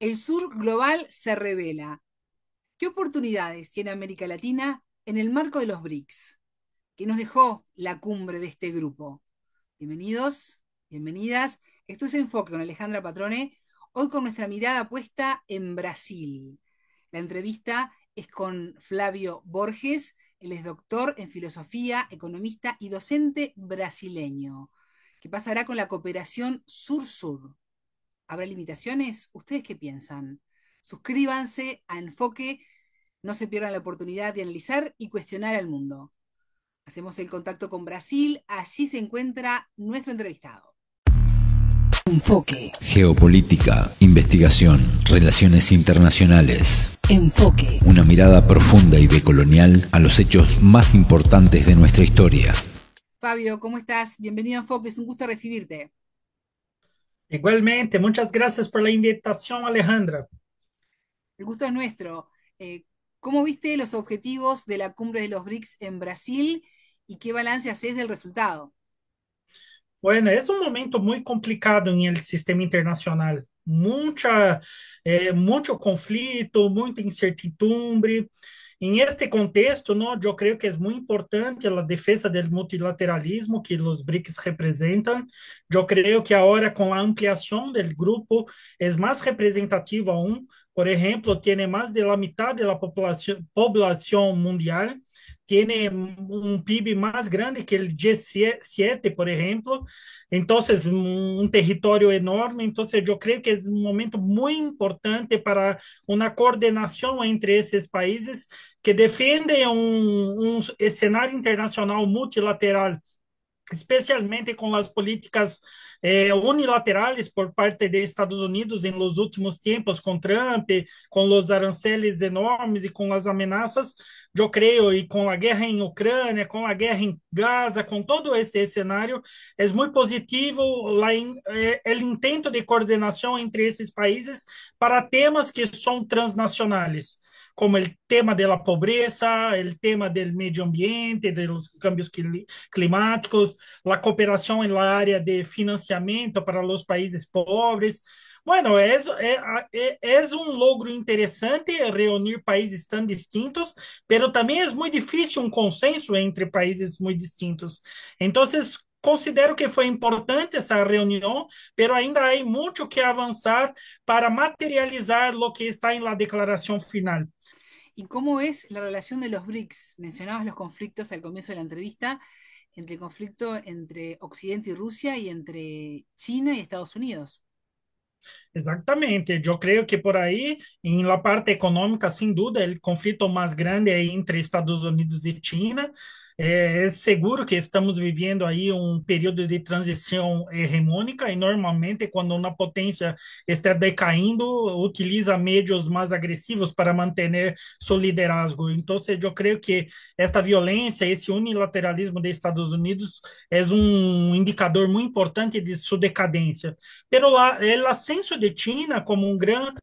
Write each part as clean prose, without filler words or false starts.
El sur global se revela. ¿Qué oportunidades tiene América Latina en el marco de los BRICS? ¿Qué nos dejó la cumbre de este grupo? Bienvenidos, bienvenidas. Esto es Enfoque con Alejandra Patrone, hoy con nuestra mirada puesta en Brasil. La entrevista es con Flavio Borges, él es doctor en filosofía, economista y docente brasileño. ¿Qué pasará con la cooperación sur-sur? ¿Habrá limitaciones? ¿Ustedes qué piensan? Suscríbanse a Enfoque, no se pierdan la oportunidad de analizar y cuestionar al mundo. Hacemos el contacto con Brasil, allí se encuentra nuestro entrevistado. Enfoque. Geopolítica, investigación, relaciones internacionales. Enfoque. Una mirada profunda y decolonial a los hechos más importantes de nuestra historia. Fabio, ¿cómo estás? Bienvenido a Enfoque, es un gusto recibirte. Igualmente, muchas gracias por la invitación, Alejandra. El gusto es nuestro. Eh, ¿Cómo viste los objetivos de la cumbre de los BRICS en Brasil y qué balance haces del resultado? Bueno, es un momento muy complicado en el sistema internacional. Mucho conflito, muita incertidumbre. En este contexto, ¿no? Yo creo que es muy importante la defensa del multilateralismo que los BRICS representan. Yo creo que ahora con la ampliación del grupo es más representativo aún. Por ejemplo, tiene más de la mitad de la población mundial. Tiene un PIB más grande que el G7, por ejemplo. Entonces, un territorio enorme. Entonces, yo creo que es un momento muy importante para una coordinación entre esses países que defendem um cenário internacional multilateral, especialmente com as políticas unilaterais por parte de Estados Unidos em los últimos tempos, com Trump, com os aranceles enormes e com as ameaças, eu creio, e com a guerra em Ucrânia, com a guerra em Gaza, com todo esse cenário, é muito positivo o intento de coordenação entre esses países para temas que são transnacionais, como o tema da pobreza, o tema do meio ambiente, dos cambios climáticos, a cooperação na área de financiamento para os países pobres. Bueno, es un logro interesante reunir países tan distintos, pero también es muy difícil un consenso entre países muy distintos. Entonces, considero que foi importante essa reunião, pero ainda há muito que avançar para materializar lo que está en la declaración final. ¿Y cómo es la relación de los BRICS? Mencionabas los conflictos al comienzo de la entrevista, entre el conflicto entre Occidente y Rusia y entre China y Estados Unidos. Exatamente, eu creio que por aí, em la parte econômica, sem dúvida, o conflito mais grande é entre Estados Unidos e China. É seguro que estamos vivendo aí um período de transição hegemônica e normalmente quando uma potência está decaindo, utiliza meios mais agressivos para manter seu liderazgo. Então, eu creio que esta violência, esse unilateralismo dos Estados Unidos é um indicador muito importante de sua decadência. Pero el ascenso de China como um grande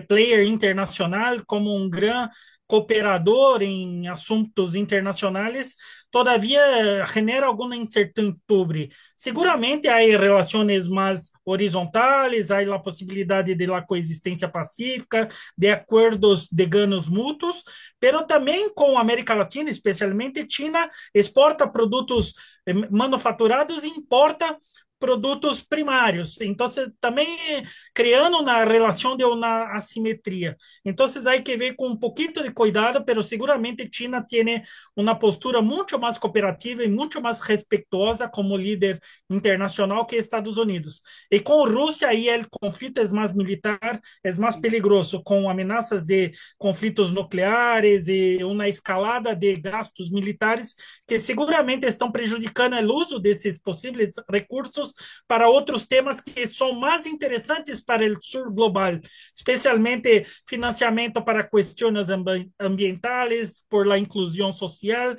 player internacional, como um grande cooperador em assuntos internacionais, todavia genera alguma incertidumbre. Seguramente há relações mais horizontais, há a possibilidade de la coexistência pacífica, de acordos de ganhos mútuos, pero também com a América Latina, especialmente China, exporta produtos manufaturados e importa produtos primários. Então, também criando uma relação de uma assimetria. Então, há que ver com um pouquinho de cuidado, mas seguramente China tem uma postura muito mais cooperativa e muito mais respeitosa como líder internacional que Estados Unidos. E com a Rússia, aí o conflito é mais militar, é mais peligroso, com ameaças de conflitos nucleares e uma escalada de gastos militares que seguramente estão prejudicando o uso desses possíveis recursos para outros temas que são mais interessantes para o sul global, especialmente financiamento para questões ambientais, por la inclusão social,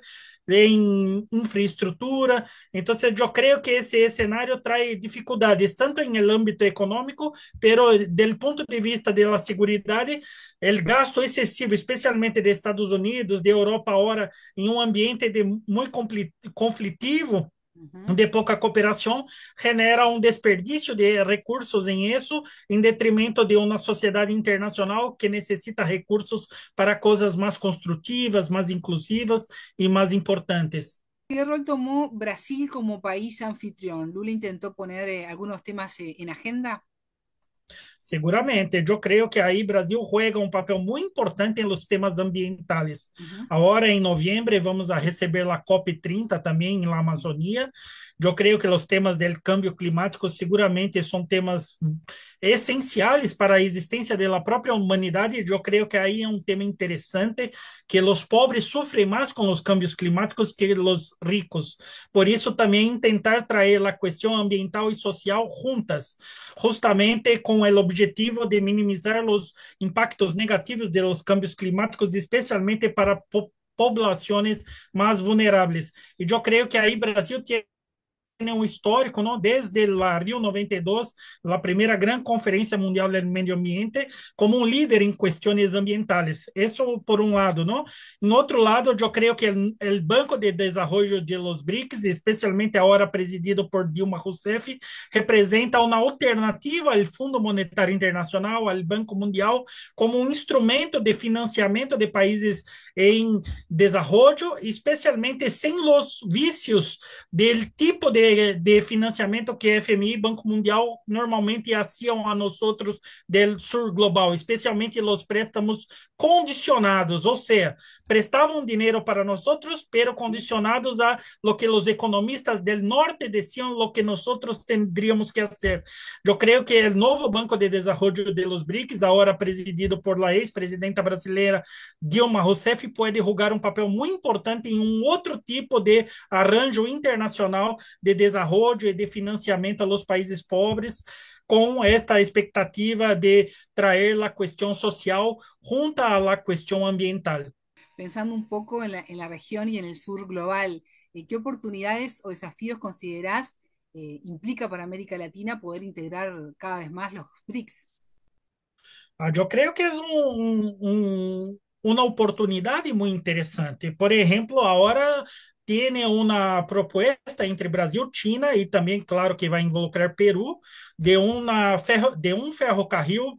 em infraestrutura. Então, eu creio que esse cenário traz dificuldades, tanto em el âmbito econômico, pero do ponto de vista da segurança, o gasto excessivo, especialmente de Estados Unidos, de Europa, agora, em um ambiente de muito conflitivo, Ujú. de pouca cooperação genera um desperdício de recursos em isso, em detrimento de uma sociedade internacional que necessita recursos para coisas mais construtivas, mais inclusivas e mais importantes. ¿Qué rol tomó Brasil como país anfitrión? Lula intentó poner algunos temas en agenda. Seguramente, eu creio que aí Brasil juega um papel muito importante nos temas ambientais. Ujú. Agora, em novembro, vamos a receber a COP30 também na Amazônia. Eu creio que os temas do câmbio climático seguramente são temas essenciais para a existência da própria humanidade. Eu creio que aí é um tema interessante, que os pobres sofrem mais com os cambios climáticos que os ricos. Por isso, também tentar trazer a questão ambiental e social juntas, justamente com o objetivo de minimizar os impactos negativos de los cambios climáticos, especialmente para populações mais vulneráveis. E eu creio que aí Brasil tem um histórico, não? Desde a Rio 92, a primeira grande conferência mundial do meio ambiente, como um líder em questões ambientais. Isso por um lado, não? Em outro lado, eu creio que o Banco de Desenvolvimento de los BRICS, especialmente agora presidido por Dilma Rousseff, representa uma alternativa ao Fundo Monetário Internacional, ao Banco Mundial, como um instrumento de financiamento de países em desenvolvimento, especialmente sem os vícios del tipo de financiamento que FMI e Banco Mundial normalmente hacían a nosotros del sur global, especialmente os préstamos condicionados, ou seja, prestavam dinheiro para nosotros, pero condicionados a lo que os economistas del norte decían lo que nosotros tendríamos que hacer. Eu creio que o novo Banco de Desenvolvimento de los BRICS, agora presidido por la ex-presidenta brasileira Dilma Rousseff, pode jogar um papel muito importante em um outro tipo de arranjo internacional de desenvolvimento e de financiamento aos países pobres, com esta expectativa de trazer a questão social junto à questão ambiental. Pensando un poco en la región y en el sur global, ¿qué oportunidades o desafíos considerás implica para América Latina poder integrar cada vez más los BRICS? Eu creio que é uma oportunidade muito interessante. Por exemplo, agora tem uma proposta entre Brasil, China e também, claro, que vai involucrar Peru, de um ferrocarril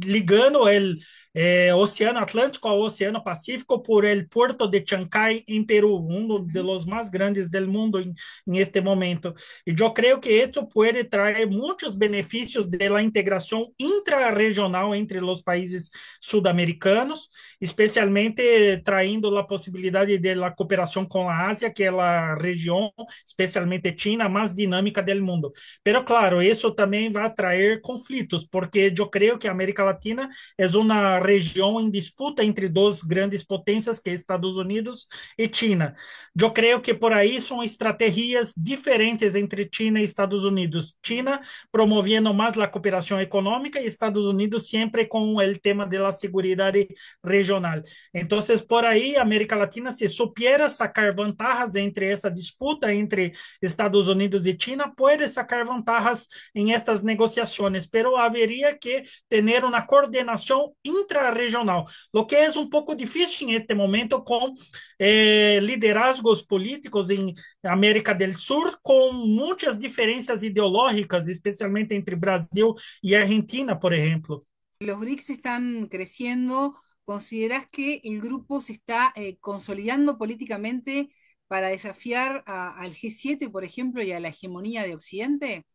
ligando o Oceano Atlântico ao Oceano Pacífico por el puerto de Chancay, em Peru, um Ujú. dos mais grandes do mundo em este momento. E eu creio que isso pode trazer muitos benefícios da integração intra-regional entre os países sudamericanos, especialmente traindo a possibilidade da cooperação com a Ásia, que é a região, especialmente China, mais dinâmica do mundo. Pero claro, isso também vai trazer conflitos, porque eu creio que a América Latina é uma região em disputa entre duas grandes potências, que é Estados Unidos e China. Eu creio que por aí são estratégias diferentes entre China e Estados Unidos. China promovendo mais a cooperação econômica e Estados Unidos sempre com o tema da segurança regional. Então, por aí, a América Latina, se supiera sacar vantagens entre essa disputa entre Estados Unidos e China, pode sacar vantagens em estas negociações, pero haveria que ter uma coordenação intrarregional, o que é um pouco difícil em este momento com liderazgos políticos em América do Sul, com muitas diferenças ideológicas, especialmente entre Brasil e Argentina, por exemplo. Los BRICS están creciendo. ¿Considerás que el grupo se está consolidando políticamente para desafiar al G7, por ejemplo, y a la hegemonía de Occidente?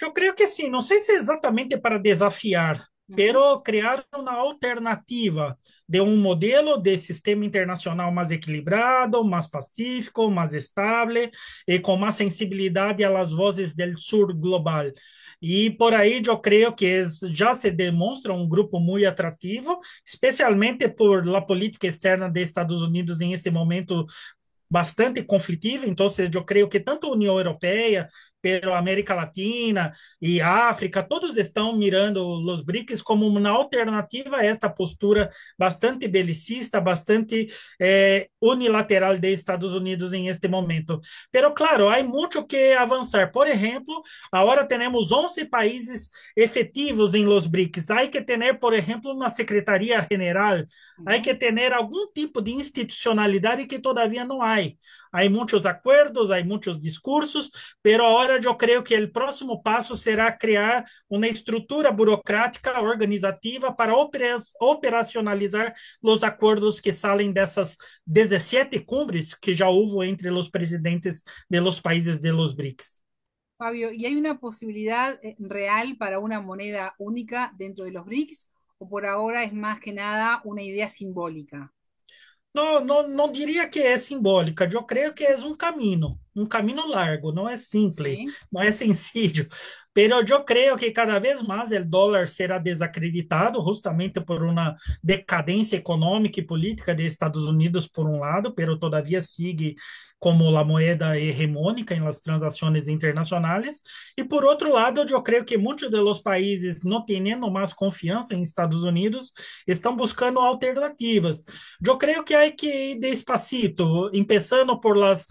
Eu creio que sim, não sei se é exatamente para desafiar, Ujú. pero criar uma alternativa de um modelo de sistema internacional mais equilibrado, mais pacífico, mais estável e com mais sensibilidade às vozes do sul global. E por aí eu creio que já se demonstra um grupo muito atrativo, especialmente por la política externa dos Estados Unidos em esse momento bastante conflitiva, então eu creio que tanto a União Europeia, pela América Latina e África, todos estão mirando os BRICS como uma alternativa a esta postura bastante belicista, bastante unilateral de Estados Unidos em este momento. Pero claro, há muito que avançar. Por exemplo, agora temos 11 países efetivos em los BRICS. Há que ter, por exemplo, uma secretaria general, há Ujú. que ter algum tipo de institucionalidade que todavia não há. Hay muchos acuerdos, hay muchos discursos, pero ahora yo creo que el próximo paso será crear una estructura burocrática organizativa para operacionalizar los acuerdos que salen de esas 17 cumbres que ya hubo entre los presidentes de los países de los BRICS. Fabio, ¿y hay una posibilidad real para una moneda única dentro de los BRICS? ¿O por ahora es más que nada una idea simbólica? Não, não, não diria que é simbólica, eu creio que é um caminho largo, não é simples, Sí. não é sencillo, pero eu creio que cada vez mais o dólar será desacreditado justamente por uma decadência econômica e política de Estados Unidos por um lado, pero todavia sigue como a moeda hegemônica em las transações internacionais, e por outro lado, eu creio que muitos dos países não tendo mais confiança em Estados Unidos estão buscando alternativas. Eu creio que há que ir despacito, empezando por las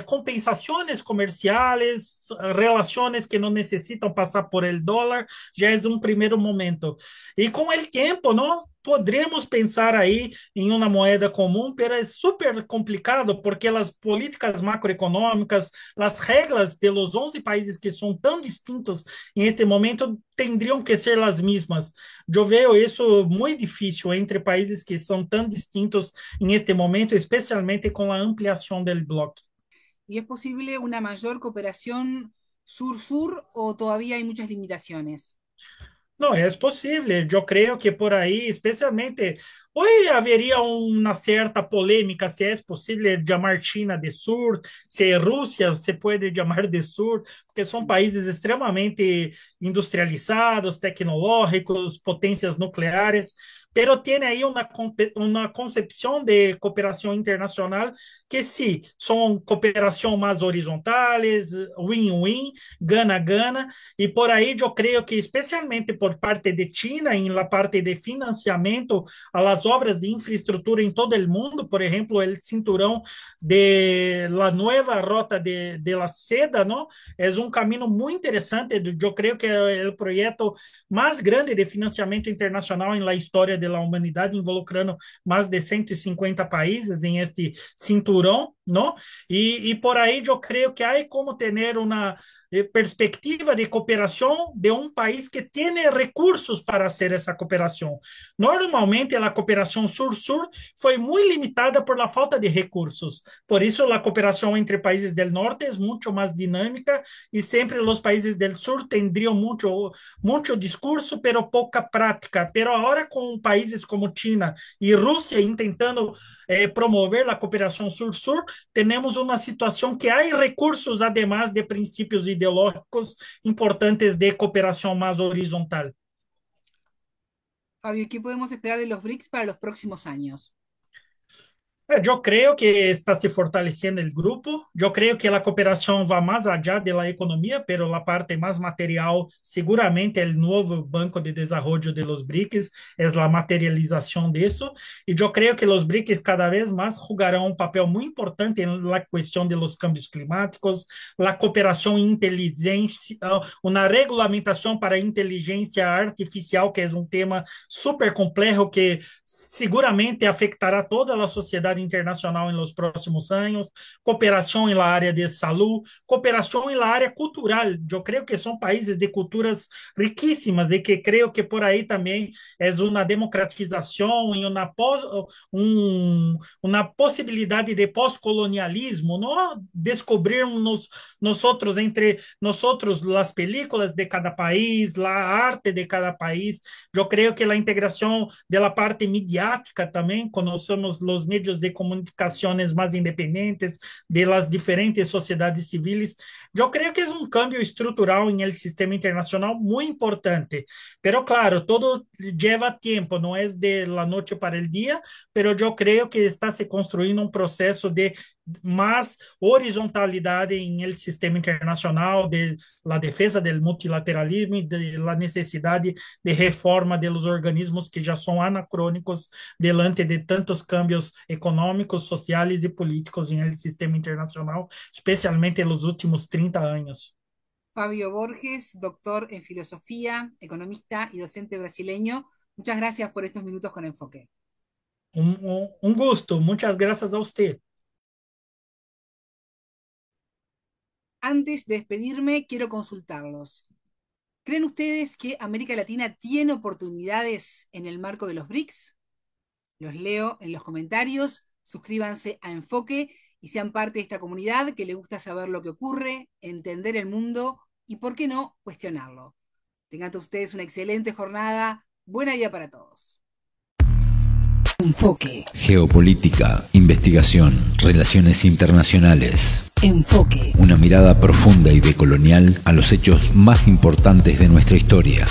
compensaciones comerciales, relaciones que no necesitan pasar por el dólar, ya es un primer momento. Y con el tiempo, ¿no? Podríamos pensar aí em uma moeda comum, pero é super complicado porque as políticas macroeconômicas, as regras de los 11 países que são tão distintos em este momento, tendriam que ser as mesmas. Eu vejo isso muito difícil entre países que são tão distintos em este momento, especialmente com a ampliação do bloco. ¿Y es posible una mayor cooperación sur-sur o todavía hay muchas limitaciones? Não, é possível. Eu creio que por aí, especialmente, hoje haveria uma certa polêmica se é possível chamar China de Sur, se é Rússia se pode chamar de Sur, porque são países extremamente industrializados, tecnológicos, potências nucleares, pero tiene aí uma concepção de cooperação internacional que sim, são cooperação mais horizontales, win-win, gana-gana, e por aí eu creio que, especialmente por parte de China, em la parte de financiamento a las obras de infraestrutura em todo o mundo, por exemplo, o cinturão de la nueva rota de la seda, ¿no? É um caminho muito interessante. Eu creio que é o projeto mais grande de financiamento internacional em la história da humanidade, involucrando mais de 150 países em este cinturão, não? E por aí eu creio que há como ter uma perspectiva de cooperação de um país que tem recursos para fazer essa cooperação. Normalmente, a cooperação sur-sur foi muito limitada por la falta de recursos. Por isso, a cooperação entre países do norte é muito mais dinâmica e sempre os países do sul tendriam muito discurso, pero pouca prática. Pero agora, com países como China e Rússia tentando promover a cooperação sur-sur, temos uma situação que há recursos, además de princípios ideológicos importantes de cooperação mais horizontal. Fabio, ¿qué podemos esperar de los BRICS para los próximos años? Eu creio que está se fortalecendo o grupo. Eu creio que a cooperação vai mais allá da economia, pero a parte mais material, seguramente o novo Banco de Desenvolvimento de los BRICS é a materialização disso. E eu creio que os BRICS cada vez mais jogarão um papel muito importante na questão de los cambios climáticos, a cooperação inteligente, uma regulamentação para a inteligência artificial, que é um tema super complexo que seguramente afetará toda a sociedade internacional em los próximos anos, cooperação na área de saúde, cooperação na área cultural. Eu creio que são países de culturas riquíssimas e que creio que por aí também é uma democratização e uma possibilidade de pós-colonialismo, não descobrirmos nós entre nós as películas de cada país, a arte de cada país. Eu creio que a integração da parte midiática também, conhecemos os meios de comunicações mais independentes, de las diferentes sociedades civis. Eu creio que é um cambio estrutural em el sistema internacional muito importante. Pero claro, todo lleva tempo, não é de la noite para el dia, pero eu creio que está se construindo um processo de mais horizontalidade em el sistema internacional, de la defesa del multilateralismo e de la necessidade de reforma de los organismos que já são anacrônicos delante de tantos cambios econômicos, sociais e políticos em el sistema internacional, especialmente nos últimos 30 anos. Fabio Borges, doctor en filosofía, economista y docente brasileño, muchas gracias por estos minutos con Enfoque. Um gusto, muitas graças a você. antes de despedirme, quiero consultarlos. ¿Creen ustedes que América Latina tiene oportunidades en el marco de los BRICS? Los leo en los comentarios. Suscríbanse a Enfoque y sean parte de esta comunidad que le gusta saber lo que ocurre, entender el mundo y, ¿por qué no?, cuestionarlo. Tengan todos ustedes una excelente jornada. Buena día para todos. Enfoque. Geopolítica, investigación, relaciones internacionales. Enfoque. Una mirada profunda y decolonial a los hechos más importantes de nuestra historia.